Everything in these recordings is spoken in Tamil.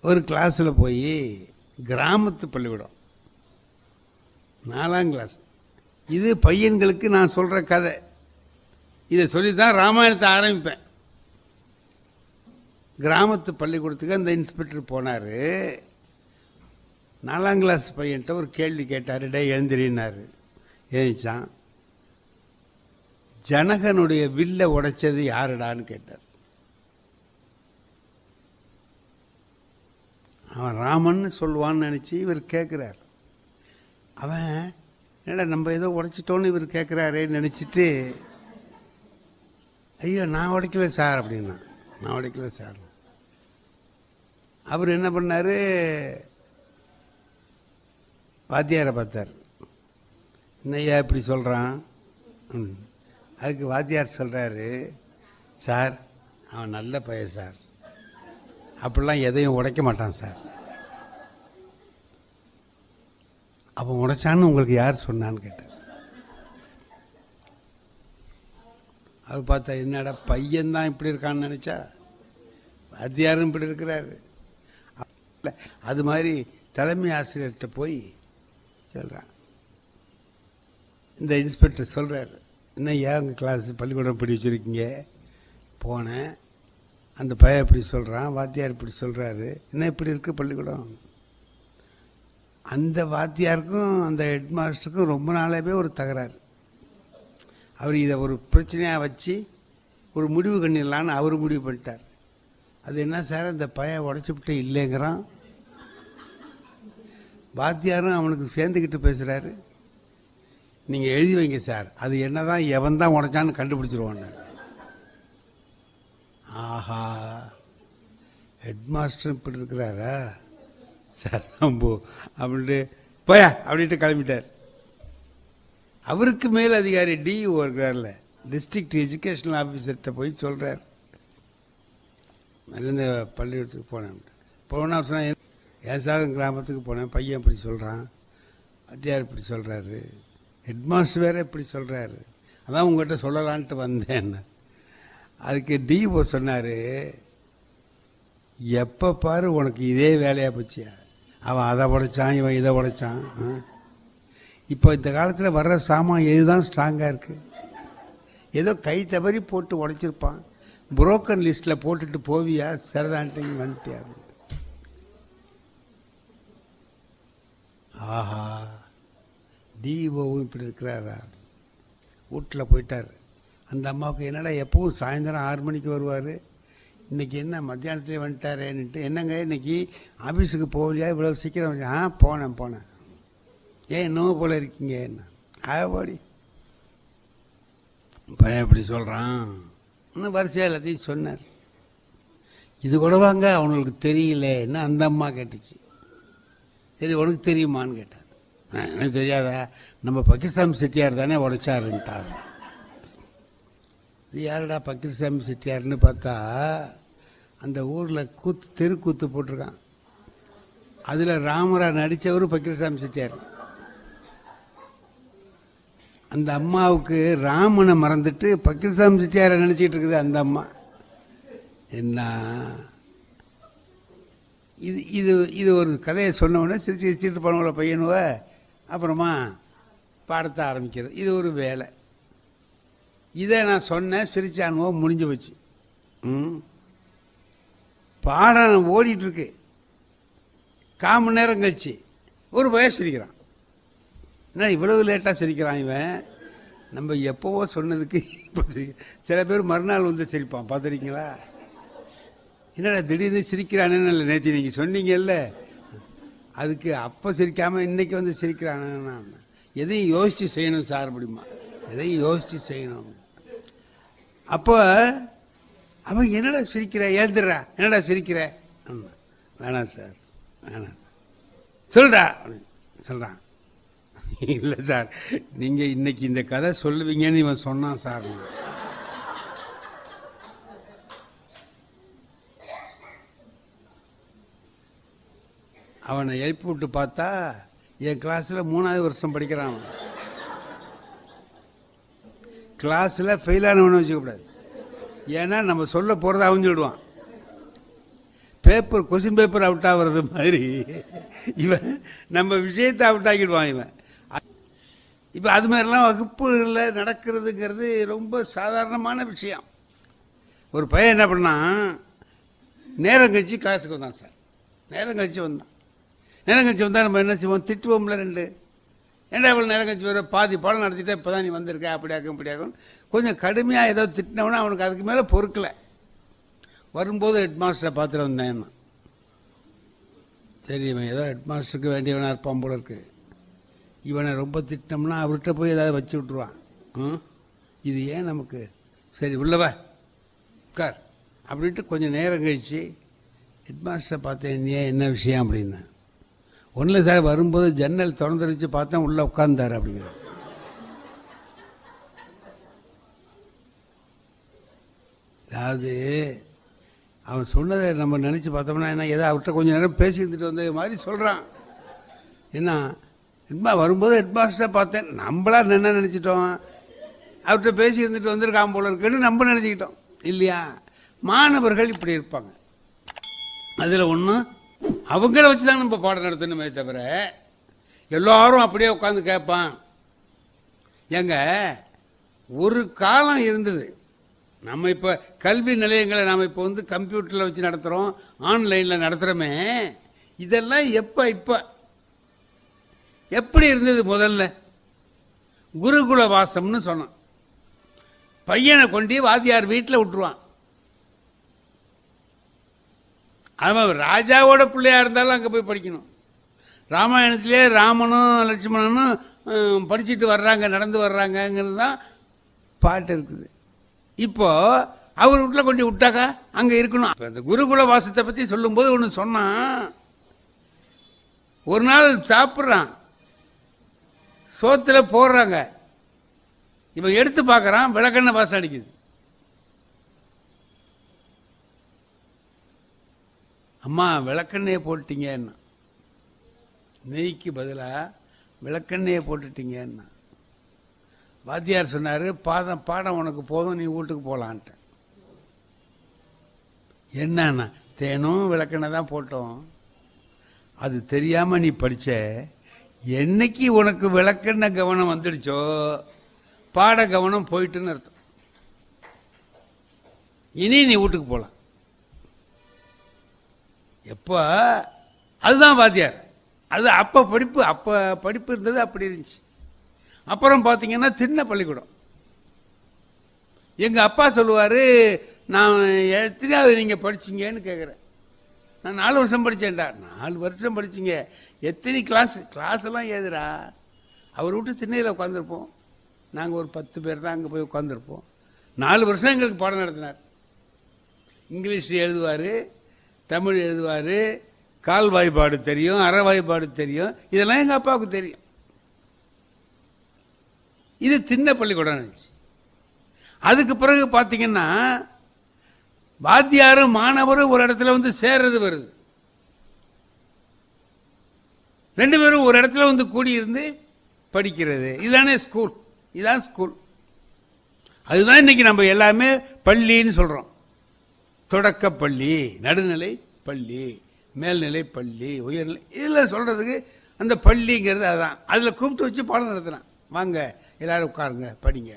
ஒரு கிளாஸில் போய் கிராமத்து பள்ளிக்கூடம் 4ஆம் கிளாஸ். இது பையன்களுக்கு நான் சொல்கிற கதை. இதை சொல்லி தான் ராமாயணத்தை ஆரம்பிப்பேன். கிராமத்து பள்ளிக்கூடத்துக்கு அந்த இன்ஸ்பெக்டர் போனார். 4ஆம் கிளாஸ் பையன்கிட்ட ஒரு கேள்வி கேட்டார். டே எழுந்திரினார். எழுந்திச்சான். ஜனகனுடைய வில்ல உடைச்சது யாருடான்னு கேட்டார். அவன் ராமன்னு சொல்லுவான்னு நினச்சி இவர் கேட்குறார். அவன் என்னடா நம்ம ஏதோ உடைச்சிட்டோன்னு இவர் கேட்குறாரேன்னு நினச்சிட்டு, ஐயோ நான் உடைக்கல சார் அப்படின்னா. நான் உடைக்கல சார். அவர் என்ன பண்ணார், வாத்தியாரை பார்த்தார். என்னையா இப்படி சொல்கிறான்? அதுக்கு வாத்தியார் சொல்கிறாரு, சார் அவன் நல்ல பையன் சார், அப்படிலாம் எதையும் உடைக்க மாட்டான் சார். அவன் உடைச்சான்னு உங்களுக்கு யார் சொன்னான்னு கேட்டார். அவர் பார்த்தா என்னடா பையன்தான் இப்படி இருக்கான்னு நினச்சா வாத்தியாரும் இப்படி இருக்கிறாரு. அது மாதிரி தலைமை ஆசிரியர்கிட்ட போய் சொல்கிறான். இந்த இன்ஸ்பெக்டர் சொல்கிறார், என்ன ஏன் உங்கள் கிளாஸ் பள்ளிக்கூடம் இப்படி வச்சுருக்கீங்க? போனேன், அந்த பையன் இப்படி சொல்கிறான், வாத்தியார் இப்படி சொல்கிறாரு, என்ன இப்படி இருக்குது பள்ளிக்கூடம்? அந்த வாத்தியாருக்கும் அந்த ஹெட் மாஸ்டருக்கும் ரொம்ப நாளாகவே ஒரு தகராறு. அவர் இதை ஒரு பிரச்சனையாக வச்சு ஒரு முடிவு பண்ணிடலான்னு அவர் முடிவு பண்ணிட்டார். அது என்ன சார், அந்த பையன் உடச்சிவிட்டு இல்லைங்கிறான். வாத்தியாரும் அவனுக்கு சேர்ந்துக்கிட்டு பேசுகிறாரு. நீங்கள் எழுதி வைங்க சார், அது என்ன தான் எவன் தான் உடைச்சான்னு கண்டுபிடிச்சிருவான்னு. ஆஹா, ஹெட் மாஸ்டர் இப்படி இருக்கிறாரா சார், போ அப்படின்ட்டு போயா அப்படின்ட்டு கிளம்பிட்டார். அவருக்கு மேல் அதிகாரி டிஇஓ இருக்கிறார்ல, டிஸ்ட்ரிக்ட் எஜுகேஷனல் ஆஃபீஸர்கிட்ட போய் சொல்கிறார். இந்த பள்ளிக்கூடத்துக்கு போனேன் சொன்னால், ஏன் சார் கிராமத்துக்கு போனேன், பையன் இப்படி சொல்கிறான், வாத்தியார் இப்படி சொல்கிறாரு, ஹெட் மாஸ்டர் வேறு இப்படி சொல்கிறாரு, அதான் உங்கள்கிட்ட சொல்லலான்ட்டு வந்தேன். அதுக்கு டிஓ சொன்னார், எப்போ பாரு உனக்கு இதே வேலையாக போச்சியா, அவன் அதை உடைச்சான் இவன் இதை உடைச்சான். இப்போ இந்த காலத்தில் வர்ற சாமான் எதுதான் ஸ்ட்ராங்காக இருக்குது? ஏதோ கை தவறி போட்டு உடைச்சிருப்பான், புரோக்கன் லிஸ்ட்டில் போட்டுட்டு போவியா, சரிதான்ட்டு வந்துட்டியா? ஆஹா, டிஓவும் இப்படி இருக்கிறாரா? வீட்டில் போயிட்டார். அந்த அம்மாவுக்கு என்னடா எப்பவும் சாயந்தரம் 6 மணிக்கு வருவார், இன்றைக்கி என்ன மத்தியானத்துலேயே வந்துட்டாரேன்னுட்டு, என்னங்க இன்றைக்கி ஆஃபீஸுக்கு போகலையா இவ்வளோ சீக்கிரம்? போனேன். ஏன் இன்னும் போல் இருக்கீங்க? என்ன ஆபாடி பையன் இப்படி சொல்கிறான். இன்னும் வரிசையாக எல்லாத்தையும் சொன்னார். இது கூட வாங்க அவனுக்கு தெரியல என்ன அந்த அம்மா கேட்டுச்சு. சரி உனக்கு தெரியுமான்னு கேட்டார். எனக்கு தெரியாதா, நம்ம பக்கிசாமி செட்டியார் தானே உடைச்சாருன்ட்டார். இது யாருடா பக்கிசாமி செட்டியார்னு பார்த்தா, அந்த ஊரில் தெருக்கூத்து போட்டிருக்கான். அதில் ராமரா நடித்தவர் பக்கிரசாமி செட்டியார். அந்த அம்மாவுக்கு ராமனை மறந்துட்டு பக்கிரசாமி செட்டியாரை நினச்சிக்கிட்டு இருக்குது அந்த அம்மா. என்ன இது இது இது ஒரு கதையை சொன்னவுடனே சிரிச்சுட்டு போனவங்கள பையனுவ அப்புறமா பாடத்தை ஆரம்பிக்கிறது. இது ஒரு வேலை. இதை நான் சொன்னேன், சிரிச்சானுவோ, முடிஞ்சு வச்சு. பாடம் ஓடிட்டுருக்கு. 1/4 மணி நேரம் கழிச்சு ஒரு பையன் சிரிக்கிறான். என்ன இவ்வளவு லேட்டாக சிரிக்கிறான் இவன்? நம்ம எப்போவோ சொன்னதுக்கு இப்போ சில பேர் மறுநாள் வந்து சிரிப்பான், பார்த்துருக்கீங்களா? என்னடா திடீர்னு சிரிக்கிறானேன்னு இல்லை, நேற்று நீங்கள் சொன்னீங்கல்ல, அதுக்கு அப்போ சிரிக்காமல் இன்னைக்கு வந்து சிரிக்கிறானேன்னா. எதையும் யோசித்து செய்யணும் சார் அப்படிமா, எதையும் யோசித்து செய்யணும். அப்போ அவன் என்னடா சிரிக்கிற, எழுந்துடுறா, என்னடா சிரிக்கிற? வேணாம் சார், வேணாம் சார், சொல்கிறா அப்படின்னு சொல்கிறான். இல்லை சார், நீங்கள் இன்னைக்கு இந்த கதை சொல்லுவீங்கன்னு இவன் சொன்னான் சார். அவனை எழுப்பி விட்டு பார்த்தா என் கிளாஸில் 3ஆவது வருஷம் படிக்கிறான். கிளாஸில் ஃபெயிலானவனை வச்சுக்கூடாது, ஏன்னா நம்ம சொல்ல போகிறத அவன் சொல்லிடுவான். பேப்பர் கொஸ்டின் பேப்பர் அவுட் ஆகுறது மாதிரி இவன் நம்ம விஷயத்தை அவுட் ஆக்கிடுவான் இவன். இப்போ அது மாதிரிலாம் வகுப்புகளில் நடக்கிறதுங்கிறது ரொம்ப சாதாரணமான விஷயம். ஒரு பையன் என்ன பண்ணான், நேரம் கழிச்சு கிளாஸுக்கு வந்தான் சார். நேரம் கழிச்சு வந்தால் நம்ம என்ன செய்வோம், திட்டுவோம்ல ரெண்டு. ஏன்னா இவ்வளோ நேரம் கழிச்சு வர பாதி பாடம் நடத்திட்டே இப்போ தான் நீ வந்திருக்க, அப்படியாக்கும் இப்படியாக்கும் கொஞ்சம் கடுமையாக ஏதோ திட்டினவனா அவனுக்கு அதுக்கு மேலே பொறுக்கலை. வரும்போது ஹெட் மாஸ்டரை பார்த்துட்டு வந்தேன். சரி இவன் ஏதோ ஹெட் மாஸ்டருக்கு வேண்டியவனாக இருப்பான் போல இருக்கு. இவனை ரொம்ப திட்டினோம்னா அவர்கிட்ட போய் ஏதாவது வச்சு விட்ருவான். இது ஏன் நமக்கு, சரி உள்ளவா உட்கார் அப்படின்ட்டு கொஞ்சம் நேரம் கழித்து ஹெட் மாஸ்டரை பார்த்தேன், ஏன் என்ன விஷயம் அப்படின்னா, ஒன்றில் சார் வரும்போது ஜன்னல் திறந்துருச்சு பார்த்தேன் உள்ளே உட்கார்ந்தார் அப்படிங்கிற. அதாவது அவன் சொன்னதை நம்ம நினச்சி பார்த்தோம்னா என்ன, ஏதோ அவர்கிட்ட கொஞ்சம் நேரம் பேசி இருந்துட்டு வந்த மாதிரி சொல்கிறான். என்ன வரும்போது ஹெட் மாஸ்டரை பார்த்தேன், நம்மளா என்ன நினச்சிட்டோம், அவர்கிட்ட பேசி இருந்துட்டு வந்திருக்கான் போல இருக்குன்னு நம்ம நினச்சிக்கிட்டோம் இல்லையா. மாணவர்கள் இப்படி இருப்பாங்க. அதில் ஒன்றும் அவங்கள வச்சு தான் நம்ம பாடம் நடத்தணுமே தவிர எல்லாரும் அப்படியே உட்காந்து கேட்பான். எங்க ஒரு காலம் இருந்தது, நம்ம இப்போ கல்வி நிலையங்களை நாம் இப்போ வந்து கம்ப்யூட்டரில் வச்சு நடத்துகிறோம், ஆன்லைனில் நடத்துகிறோமே, இதெல்லாம் இப்போ எப்படி இருந்தது முதல்ல, குருகுல வாசம்னு சொன்னான். பையனை கொண்டு வாத்தியார் வீட்டில் விட்டுருவான். அவன் ராஜாவோட பிள்ளையா இருந்தாலும் அங்கே போய் படிக்கணும். ராமாயணத்திலே ராமனும் லட்சுமணனும் படிச்சுட்டு வர்றாங்க, நடந்து வர்றாங்கங்கிறது தான் பாட்டு இருக்குது. இப்போ அவர் வீட்டில் கொண்டு விட்டாக்கா அங்கே இருக்கணும். இப்போ இந்த குருகுல வாசத்தை பற்றி சொல்லும்போது ஒன்று சொன்னான். ஒரு நாள் சாப்பிட்றான், சோத்தில் போடுறாங்க, இவன் எடுத்து பார்க்குறான், விளக்கெண்ணெய் வாசம் அடிக்குது. அம்மா விளக்கெண்ணெயை போட்டுட்டீங்கன்னா, நெய்க்கு பதிலாக விளக்கெண்ணெயை போட்டுட்டீங்கன்னா. வாத்தியார் சொன்னார், பாடம் உனக்கு போதும், நீ வீட்டுக்கு போகலான்ட்டு. என்னன்னா தேனும் விளக்கெண்ணெய் தான் போட்டோம், அது தெரியாமல் நீ படித்த, என்னைக்கு உனக்கு விளக்கெண்ணெய் கவனம் வந்துடுச்சோ பாட கவனம் போயிட்டுன்னு அர்த்தம். இனி நீ வீட்டுக்கு போகலாம். எப்போ அதுதான் வாத்தியார். அது அப்போ படிப்பு இருந்தது, அப்படி இருந்துச்சு. அப்புறம் பார்த்தீங்கன்னா சின்ன பள்ளிக்கூடம். எங்கள் அப்பா சொல்லுவார், நான் எத்தனையாவது நீங்கள் படிச்சிங்கன்னு கேட்குறேன். நான் 4 வருஷம் படித்தேன்டா. 4 வருஷம் படிச்சிங்க, எத்தனை கிளாஸெல்லாம் ஏதுரா. அவர் விட்டு திண்ணையில் உட்காந்துருப்போம், நாங்கள் ஒரு 10 பேர் தான் அங்கே போய் உட்காந்துருப்போம். 4 வருஷம் எங்களுக்கு பாடம் நடத்தினார். இங்கிலீஷ் எழுதுவார், தமிழ் எழுதுவார், கால் வாய்ப்பாடு தெரியும், அரை வாய்ப்பாடு தெரியும், இதெல்லாம் எங்கள் அப்பாவுக்கு தெரியும். இது சின்ன பள்ளிக்கூடம் இருந்துச்சு. அதுக்கு பிறகு பார்த்தீங்கன்னா வாத்தியாரும் மாணவரும் ஒரு இடத்துல வந்து சேர்றது வருது. 2 பேரும் ஒரு இடத்துல வந்து கூடியிருந்து படிக்கிறது. இதுதானே ஸ்கூல், இதுதான் ஸ்கூல். அதுதான் இன்னைக்கு நம்ம எல்லாமே பள்ளின்னு சொல்கிறோம். தொடக்கப்பள்ளி, நடுநிலை பள்ளி, மேல்நிலை பள்ளி, உயர்நிலை, இதில் சொல்கிறதுக்கு அந்த பள்ளிங்கிறது அதுதான். அதில் கூப்பிட்டு வச்சு பாடம் நடத்தினான், வாங்க எல்லாரும் உட்காருங்க படிங்க.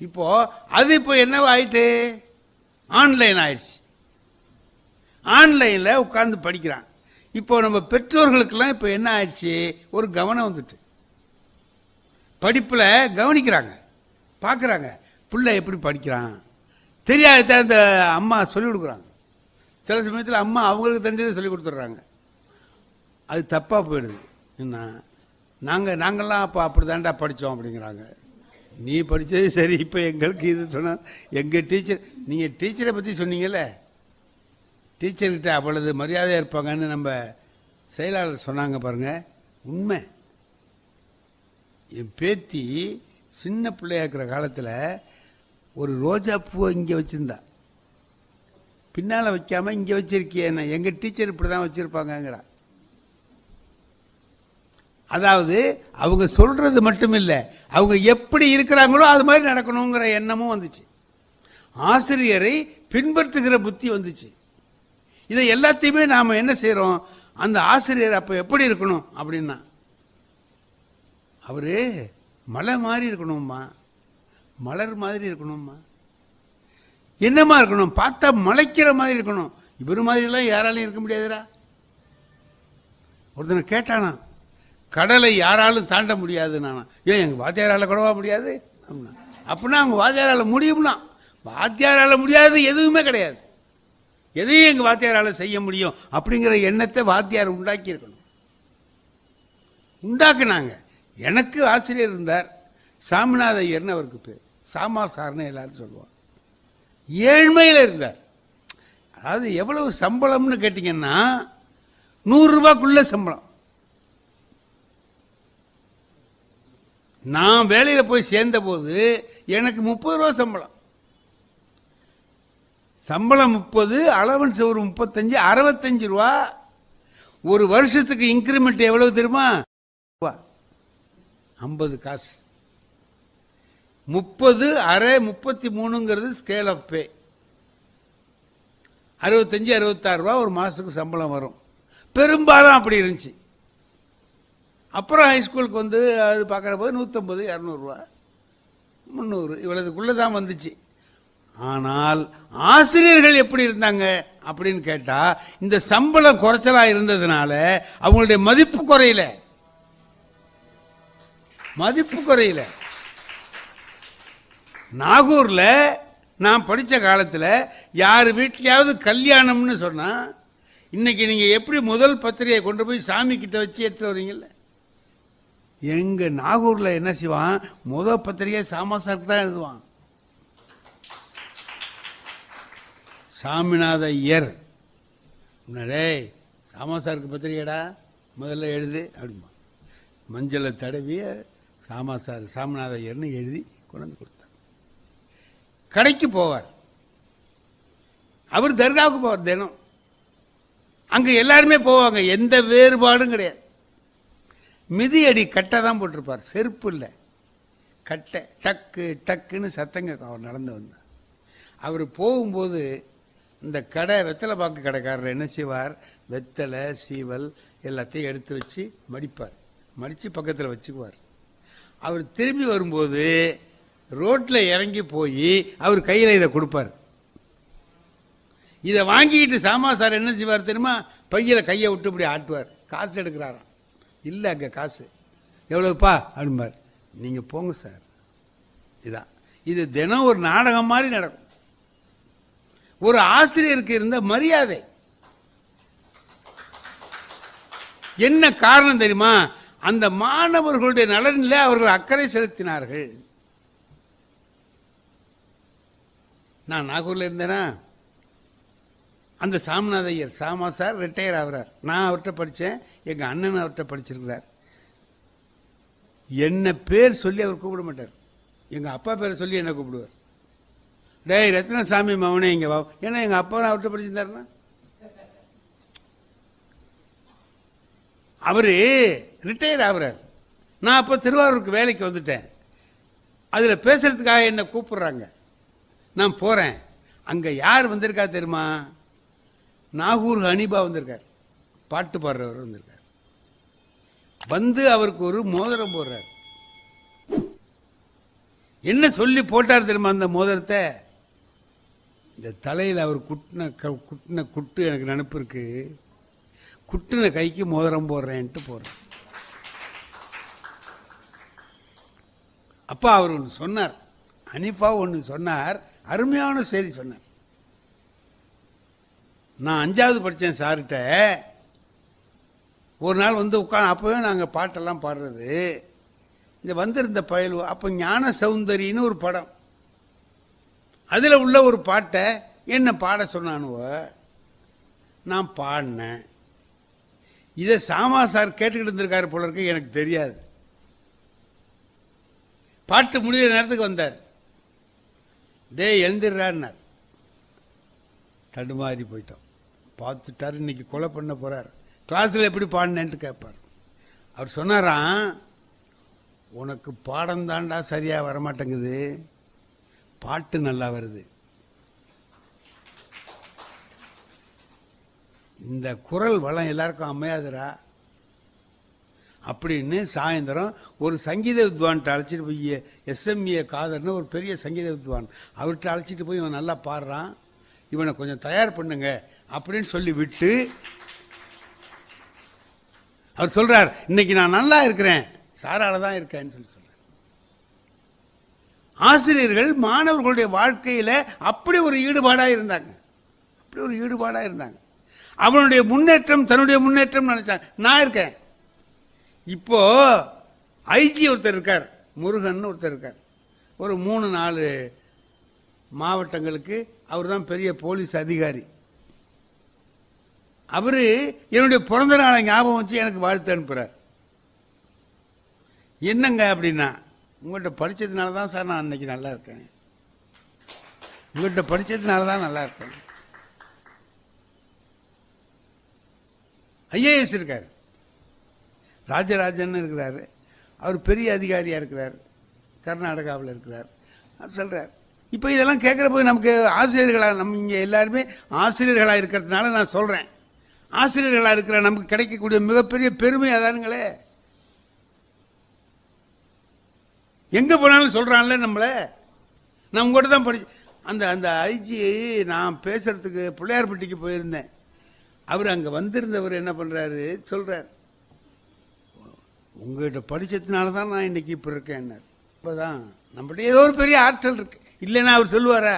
இப்போது அது இப்போ என்னவா ஆயிட்டு, ஆன்லைன் ஆயிடுச்சு. ஆன்லைனில் உட்கார்ந்து படிக்கிறான். இப்போ நம்ம பெற்றோர்களுக்கெல்லாம் இப்போ என்ன ஆயிடுச்சு, ஒரு கவனம் வந்துட்டு படிப்பில் கவனிக்கிறாங்க, பார்க்குறாங்க பிள்ளை எப்படி படிக்கிறான். தெரியாத அந்த அம்மா சொல்லிக் கொடுக்குறாங்க. சில சமயத்தில் அம்மா அவங்களுக்கு தெரிஞ்சதை சொல்லி கொடுத்துட்றாங்க. அது தப்பாக போயிடுது. என்ன நாங்கள்லாம் அப்போ அப்படி தாண்டா படித்தோம் அப்படிங்கிறாங்க. நீ படித்தது சரி, இப்போ எங்களுக்கு இது சொன்னால் எங்கள் டீச்சர், நீங்கள் டீச்சரை பற்றி சொன்னீங்கல்ல, டீச்சர்கிட்ட அவ்வளவு மரியாதையாக இருப்பாங்கன்னு நம்ம செயலாளர் சொன்னாங்க பாருங்கள், உண்மை. என் பேத்தி சின்ன பிள்ளையா இருக்கிற காலத்தில் ஒரு ரோஜா பூவை இங்கே வச்சுருந்தா, பின்னால் வைக்காமல் இங்கே வச்சிருக்கியேன்னு. எங்கள் டீச்சர் இப்படி தான் வச்சுருப்பாங்கங்கிறா. அதாவது அவங்க சொல்கிறது மட்டும் இல்லை, அவங்க எப்படி இருக்கிறாங்களோ அது மாதிரி நடக்கணுங்கிற எண்ணமும் வந்துச்சு. ஆசிரியரை பின்பற்றுகிற புத்தி வந்துச்சு. இதை எல்லாத்தையுமே நாம் என்ன செய்கிறோம், அந்த ஆசிரியர் அப்போ எப்படி இருக்கணும் அப்படின்னா, அவரு மலை மாதிரி இருக்கணும்மா, மலர் மாதிரி இருக்கணும்மா, என்னமா இருக்கணும், பார்த்தா மலைக்கிற மாதிரி இருக்கணும். இவர் மாதிரிலாம் யாராலையும் இருக்க முடியாதுடா. ஒருத்தனை கேட்டானா, கடலை யாராலும் தாண்ட முடியாது. நானா ஏன் எங்கள் வாத்தியாரால் கூடவா முடியாது அப்படின்னா, அப்படின்னா அவங்க வாத்தியாரால் முடியும்னா, வாத்தியாரால் முடியாது எதுவுமே கிடையாது. எதையும் எங்கள் வாத்தியாரால் செய்ய முடியும் அப்படிங்கிற எண்ணத்தை வாத்தியார் உண்டாக்கி இருக்கணும். உண்டாக்குனாங்க. எனக்கு ஆசிரியர் இருந்தார், சாமிநாத ஐயர்னு அவருக்கு பேர், சாமா சார்னு எல்லாரும் சொல்லுவாங்க. ஏழ்மையில் இருந்தார். அதாவது எவ்வளவு சம்பளம்னு கேட்டிங்கன்னா 100 ரூபாய்க்குள்ள சம்பளம். நான் வேலையில் போய் சேர்ந்த போது எனக்கு 30 ரூபா சம்பளம். சம்பளம் 30, அலவன்ஸ் ஒரு 35, 65 ரூபா. ஒரு வருஷத்துக்கு இன்க்ரிமெண்ட் எவ்வளவு தெரியுமா, 50 காசு. 30 அரை 33ங்கிறது ஸ்கேல் ஆஃப் பே. 65 66 ரூபா ஒரு மாதத்துக்கு சம்பளம் வரும். பெரும்பாலும் அப்படி இருந்துச்சு. அப்புறம் ஹைஸ்கூலுக்கு வந்து அது பார்க்குற போது 150 200 ரூபா 300 இவ்வளவுக்குள்ளே தான் வந்துச்சு. ஆனால் ஆசிரியர்கள் எப்படி இருந்தாங்க அப்படின்னு கேட்டால், இந்த சம்பளம் குறைச்சலாக இருந்ததுனால அவங்களுடைய மதிப்பு குறையல, மதிப்பு குறையல. நாகூர்ல நான் படித்த காலத்தில் யார் வீட்லையாவது கல்யாணம்னு சொன்னால், இன்னைக்கு நீங்கள் எப்படி முதல் பத்திரிகையை கொண்டு போய் சாமி கிட்ட வச்சு எடுத்துட்டு வரீங்கல்ல, எங்க நாகூர்ல என்ன செய்வான், முதல் பத்திரிகை சாமாசாருக்கு தான் எழுதுவான். சாமிநாத ஐயர், டேய் சாமாசாருக்கு பத்திரிகைடா முதல்ல எழுது அப்படிமா. மஞ்சளை தடவிய சாமாசார் சாமிநாத ஐயர்னு எழுதி கொண்டு வந்து கொடுத்தார். கடைக்கு போவார், அவர் தர்காவுக்கு போவார் தினம். அங்கே எல்லாருமே போவாங்க, எந்த வேறுபாடும் கிடையாது. மிதியடி கட்டை தான் போட்டிருப்பார், செருப்பு இல்லை, கட்டை. டக்கு டக்குன்னு சத்தங்க அவர் நடந்து வந்தார். அவர் போகும்போது இந்த கடை வெத்தலை பாக்கு கடைக்காரர் என்ன செய்வார், வெத்தலை சீவல் எல்லாத்தையும் எடுத்து வச்சு மடிப்பார், மடித்து பக்கத்தில் வச்சுக்குவார். அவர் திரும்பி வரும்போது ரோட்டில் இறங்கி போய் அவர் கையில் இதை கொடுப்பார். இதை வாங்கிக்கிட்டு சாமா சார் என்ன செய்வார் தெரியுமா, பையில் கையை விட்டு இப்படி ஆட்டுவார். காசு எடுக்கிறாராம். இல்லை அங்கே காசு எவ்வளவுப்பா அப்படிம்பார். நீங்கள் போங்க சார். இதான் இது தினம் ஒரு நாடகம் மாதிரி நடக்கும். ஒரு ஆசிரியருக்கு இருந்த மரியாதை என்ன காரணம் தெரியுமா, அந்த மாணவர்களுடைய நலனில் அவர்கள் அக்கறை செலுத்தினார்கள். நான் நாகூர்ல இருந்தேனா, அந்த சாமிநாத ஐயர் சாமா சார் ரிட்டையர் ஆகிறார். நான் அவர்கிட்ட படித்தேன், எங்கள் அண்ணன் அவர்கிட்ட படிச்சிருக்கிறார். என்ன பேர் சொல்லி அவர் கூப்பிட மாட்டார், எங்கள் அப்பா பேரை சொல்லி என்ன கூப்பிடுவார். டேய் ரத்னசாமி மவனே இங்கே வா, ஏன்னா எங்கள் அப்பா அவர்கிட்ட படிச்சிருந்தாருன்னா. அவர் ரிட்டையர் ஆகிறார். நான் அப்போ திருவாரூருக்கு வேலைக்கு வந்துட்டேன். அதில் பேசுறதுக்காக என்னை கூப்பிடுறாங்க. நான் போகிறேன். அங்கே யார் வந்திருக்கா தெரியுமா, நாகூர் ஹனீபா வந்திருக்கார், பாட்டு பாடுறவர் வந்திருக்கார். வந்து அவருக்கு ஒரு மோதிரம் போடுறார். என்ன சொல்லி போட்டார் தெரியுமா அந்த மோதிரத்தை, இந்த தலையில் அவர் குட்டின குட்டு எனக்கு நினப்பு இருக்கு, குட்டின கைக்கு மோதிரம் போடுறேன்ட்டு போடுறேன். அப்பா அவர் ஒன்று சொன்னார், ஹனீஃபா ஒன்று சொன்னார், அருமையான செய்தி சொன்னார். நான் 5வது படித்தேன் சார்கிட்ட. ஒரு நாள் வந்து உட்காந்து, அப்போவே நாங்கள் பாட்டெல்லாம் பாடுறது. இந்த வந்திருந்த பயல் அப்போ ஞான சௌந்தரின்னு ஒரு படம், அதில் உள்ள ஒரு பாட்டை என்ன பாட சொன்னானுவ, நான் பாடினேன். இதை சாமா சார் கேட்டுக்கிட்டு இருந்திருக்காரு போல இருக்கு, எனக்கு தெரியாது. பாட்டு முடிகிற நேரத்துக்கு வந்தார். டேய் எழுந்திர்றான்னார். தடுமாறி போயிட்டோம். பார்த்துட்டாரு, இன்னைக்கு கொலை பண்ண போறார். கிளாஸில் எப்படி பாடினேன்ட்டு கேட்பார். அவர் சொன்னாராம், உனக்கு பாடம் தாண்டா சரியா வரமாட்டேங்குது, பாட்டு நல்லா வருது. இந்த குரல் வளம் எல்லாருக்கும் அமையாதுரா அப்படின்னு சாயந்தரம் ஒரு சங்கீத வித்வான்கிட்ட அழைச்சிட்டு போய், எஸ்எம்ஏ காதர்னு ஒரு பெரிய சங்கீத வித்வான், அவர்கிட்ட அழைச்சிட்டு போய் இவன் நல்லா பாடுறான், இவனை கொஞ்சம் தயார் பண்ணுங்க அப்படின்னு சொல்லி விட்டு அவர் சொல்றார், இன்னைக்கு நான் நல்லா இருக்கிறேன், சாரால தான் இருக்கேன்னு சொல்லி சொல்றார். ஆசிரியர்கள் மாணவர்களுடைய வாழ்க்கையில அப்படி ஒரு ஈடுபாடா இருந்தாங்க, அப்படி ஒரு ஈடுபாடா இருந்தாங்க. அவனுடைய முன்னேற்றம் தன்னுடைய முன்னேற்றம் நினைச்சாங்க. நான் இருக்கேன். இப்போ ஐஜி ஒருத்தர் இருக்கார், முருகன் ஒருத்தர் இருக்கார், ஒரு 3-4 மாவட்டங்களுக்கு அவர் தான் பெரிய போலீஸ் அதிகாரி. அவரு என்னுடைய பிறந்த நாளை ஞாபகம் வச்சு எனக்கு வாழ்த்து அனுப்புறார். என்னங்க அப்படின்னா, உங்கள்கிட்ட படித்ததுனால தான் சார் நான் அன்னைக்கு நல்லா இருக்கேன், உங்கள்கிட்ட படித்ததுனால தான் நல்லா இருக்கேன். ஐஏஎஸ் இருக்கார், ராஜராஜன் இருக்கிறாரு, அவர் பெரிய அதிகாரியாக இருக்கிறார், கர்நாடகாவில் இருக்கிறார். அவர் சொல்கிறார், இப்போ இதெல்லாம் கேட்குற போது நமக்கு ஆசிரியர்களாக, நம்ம இங்கே எல்லாருமே ஆசிரியர்களாக இருக்கிறதுனால நான் சொல்கிறேன், ஆசிரியர்களாக இருக்கிற நமக்கு கிடைக்கக்கூடிய மிகப்பெரிய பெருமை அதானுங்களே. எங்கே போனாலும் சொல்கிறான்ல நம்மளை, நான் உங்கள்கிட்ட தான் படிச்சு அந்த அந்த ஐஜி நான் பேசுகிறதுக்கு பிள்ளையார்பட்டிக்கு போயிருந்தேன். அவர் அங்கே வந்திருந்தவர் என்ன பண்ணுறாரு சொல்கிறார், உங்கள்கிட்ட படித்ததுனால தான் நான் இன்னைக்கு இப்போ இருக்கேன். இப்போதான் நம்மகிட்ட ஏதோ ஒரு பெரிய ஆற்றல் இருக்கு, இல்லைன்னா அவர் சொல்லுவாரா?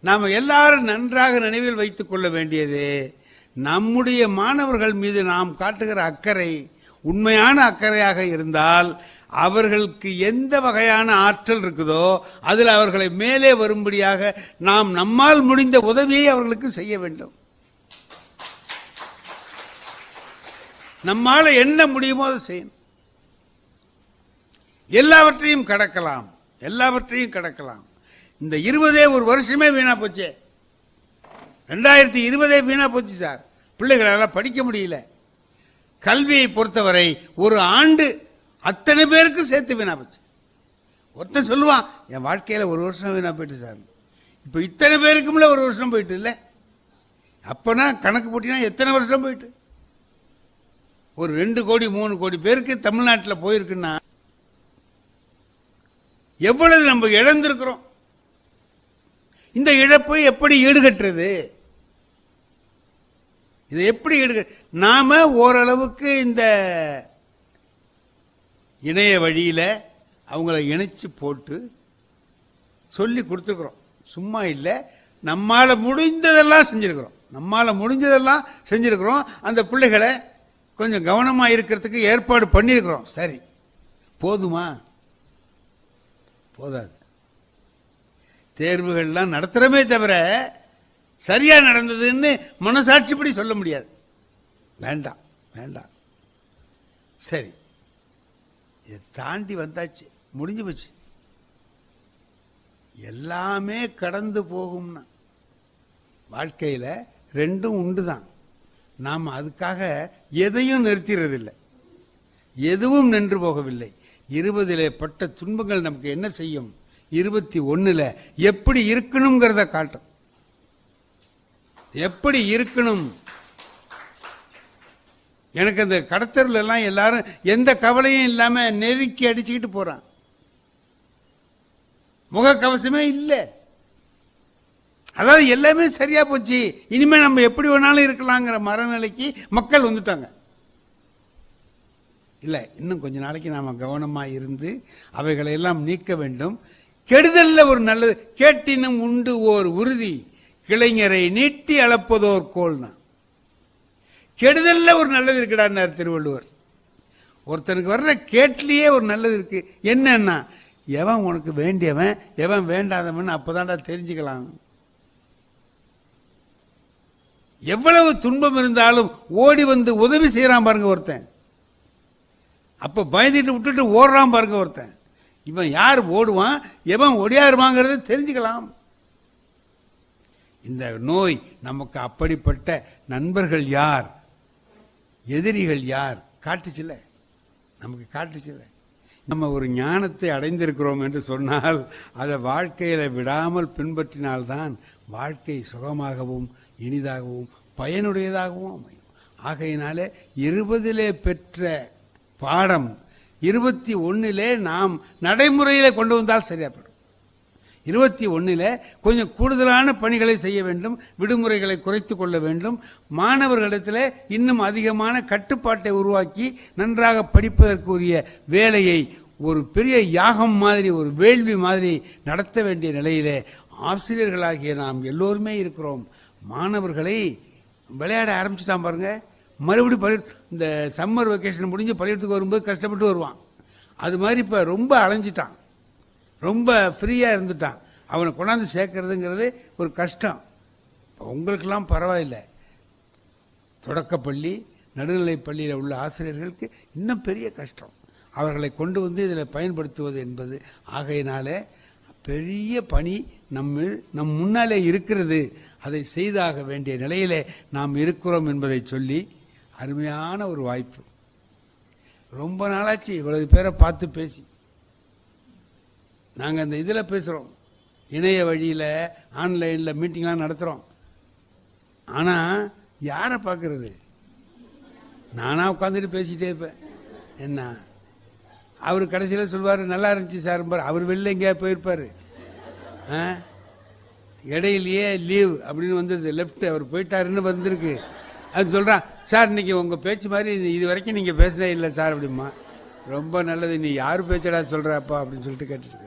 நாம் எல்லாரும் நன்றாக நினைவில் வைத்துக் கொள்ள வேண்டியது, நம்முடைய மாணவர்கள் மீது நாம் காட்டுகிற அக்கறை உண்மையான அக்கறையாக இருந்தால் அவர்களுக்கு எந்த வகையான ஆற்றல் இருக்குதோ அதில் அவர்களை மேலே வரும்படியாக நாம் நம்மால் முடிந்த உதவியை அவர்களுக்கு செய்ய வேண்டும். நம்மால என்ன முடியுமோ அதை செய்யணும். எல்லாவற்றையும் கடக்கலாம், எல்லாவற்றையும் கடக்கலாம். இந்த 20 ஒரு வருஷமே வீணா போச்சு, 2020 வீணா போச்சு சார். பிள்ளைகளால் படிக்க முடியல. கல்வியை பொறுத்தவரை ஒரு ஆண்டு அத்தனை பேருக்கு சேர்த்து வீணா போச்சு. ஒருத்தன் சொல்லுவான், என் வாழ்க்கையில் ஒரு வருஷம் வீணா போயிட்டு சார். இப்போ இத்தனை பேருக்கும்ல ஒரு வருஷம் போயிட்டு இல்லை, அப்போனா கணக்கு போட்டினா எத்தனை வருஷம் போயிட்டு? ஒரு 2 கோடி 3 கோடி பேருக்கு தமிழ்நாட்டில் போயிருக்குன்னா எவ்வளவு நம்ம இழந்திருக்கிறோம். இந்த இழப்பை எப்படி ஈடுகட்டுறது? இதை எப்படி நாம ஓரளவுக்கு இந்த இணைய வழியில அவங்கள இணைச்சு போட்டு சொல்லி கொடுத்துருக்குறோம். சும்மா இல்லை, நம்மால முடிந்ததெல்லாம் செஞ்சிருக்கிறோம், நம்மால முடிஞ்சதெல்லாம் செஞ்சிருக்கிறோம். அந்த பிள்ளைகளை கொஞ்சம் கவனமா இருக்கிறதுக்கு ஏற்பாடு பண்ணியிருக்கிறோம். சரி, போதுமா? போதாது. தேர்வுகள்லாம் நடத்துறமே தவிர சரியா நடந்ததுன்னு மனசாட்சிப்படி சொல்ல முடியாது. வேண்டாம் வேண்டாம். சரி, இதை தாண்டி வந்தாச்சு, முடிஞ்சு போச்சு. எல்லாமே கடந்து போகும்னா வாழ்க்கையில் 2ம் உண்டு தான். நாம் அதுக்காக எதையும் நிறுத்திறதில்லை, எதுவும் நின்று போகவில்லை. 20 பட்ட துன்பங்கள் நமக்கு என்ன செய்யும்? 21 எப்படி இருக்கணுங்கிறத காட்டும். எப்படி இருக்கணும்? எனக்கு அந்த கடத்தரில் எல்லாம் எல்லாரும் எந்த கவலையும் இல்லாம நெருக்கி அடிச்சுக்கிட்டு போறான், முகக்கவசமே இல்லை. அதாவது எல்லாமே சரியா போச்சு, இனிமே நம்ம எப்படி வேணாலும் இருக்கலாங்கிற மனநிலைக்கு மக்கள் வந்துட்டாங்க. இல்லை, இன்னும் கொஞ்ச நாளைக்கு நாம கவனமா இருந்து அவைகளை எல்லாம் நீக்க வேண்டும். கெடுதல்ல ஒரு நல்லது, கேட்டினும் உண்டு ஓர் உறுதி, கிளைஞரை நீட்டி அளப்பதோர் கோல்னா. கெடுதல்ல ஒரு நல்லது இருக்குடான்னார் திருவள்ளுவர். ஒருத்தனுக்கு வர்ற கேட்லியே ஒரு நல்லது இருக்கு. என்னன்னா, எவன் உனக்கு வேண்டியவன் எவன் வேண்டாதவன் அப்பதான்டா தெரிஞ்சுக்கலாம். எவ்வளவு துன்பம் இருந்தாலும் ஓடி வந்து உதவி செய்யறான் பாருங்க ஒருத்தன், அப்ப பயந்துட்டு விட்டுட்டு ஓடுறான் பாருங்க ஒருத்தன். இவன் யார் ஓடுவான் எவன் ஒடியாருவாங்கிறத தெரிஞ்சுக்கலாம். இந்த நோய் நமக்கு அப்படிப்பட்ட நண்பர்கள் யார் எதிரிகள் யார் காட்டுச்சுல, நமக்கு காட்டுச்சுல. நம்ம ஒரு ஞானத்தை அடைந்திருக்கிறோம் என்று சொன்னால் அதை வாழ்க்கையில விடாமல் பின்பற்றினால்தான் வாழ்க்கை சுகமாகவும் இனிதாகவும் பயனுடையதாகவும் அமையும். ஆகையினாலே 20 பெற்ற பாடம் 21 நாம் நடைமுறையிலே கொண்டு வந்தால் சரியாப்படும். 21 கொஞ்சம் கூடுதலான பணிகளை செய்ய வேண்டும், விடுமுறைகளை குறைத்து கொள்ள வேண்டும், மாணவர்களிடத்தில் இன்னும் அதிகமான கட்டுப்பாட்டை உருவாக்கி நன்றாக படிப்பதற்குரிய வேலையை ஒரு பெரிய யாகம் மாதிரி, ஒரு வேள்வி மாதிரி நடத்த வேண்டிய நிலையிலே ஆசிரியர்களாகிய நாம் எல்லோருமே இருக்கிறோம். மாணவர்களை விளையாட ஆரம்பிச்சுட்டான் பாருங்க, மறுபடியும் இந்த சம்மர் வெக்கேஷன் முடிஞ்சு பள்ளிக்கூடத்துக்கு வரும்போது கஷ்டப்பட்டு வருவான். அது மாதிரி இப்போ ரொம்ப அலைஞ்சிட்டான், ரொம்ப ஃப்ரீயாக இருந்துட்டான். அவனை கொண்டாந்து சேர்க்கறதுங்கிறது ஒரு கஷ்டம். உங்களுக்கெல்லாம் பரவாயில்லை, தொடக்கப்பள்ளி நடுநிலைப் பள்ளியில் உள்ள ஆசிரியர்களுக்கு இன்னும் பெரிய கஷ்டம். அவர்களை கொண்டு வந்து இதில் பயன்படுத்துவது என்பது. ஆகையினாலே பெரிய பணி நம் முன்னாலே இருக்கிறது, அதை செய்தாக வேண்டிய நிலையிலே நாம் இருக்கிறோம் என்பதை சொல்லி, அருமையான ஒரு வாய்ப்பு. ரொம்ப நாளாச்சு இவ்வளவு பேரை பார்த்து பேசி. நாங்கள் அந்த இதில் பேசுகிறோம், இணைய வழியில் ஆன்லைனில் மீட்டிங்லாம் நடத்துகிறோம். ஆனால் யாரை பார்க்கறது? நானாக உட்காந்துட்டு பேசிகிட்டே இருப்பேன். என்ன அவர் கடைசியில் சொல்வார், நல்லா இருந்துச்சு சார். அவர் வெளில எங்கேயா போயிருப்பார், இடையிலேயே லீவ் அப்படின்னு வந்தது, லெஃப்ட் அவர் போயிட்டாருன்னு வந்திருக்கு. அது சொல்கிறான், சார் இன்னைக்கு உங்கள் பேச்சு மாதிரி இது வரைக்கும் நீங்கள் பேசுனே இல்லை சார் அப்படிமா. ரொம்ப நல்லது, நீ யார் பேச்சடா சொல்கிறப்பா அப்படின்னு சொல்லிட்டு கேட்டுருக்கு.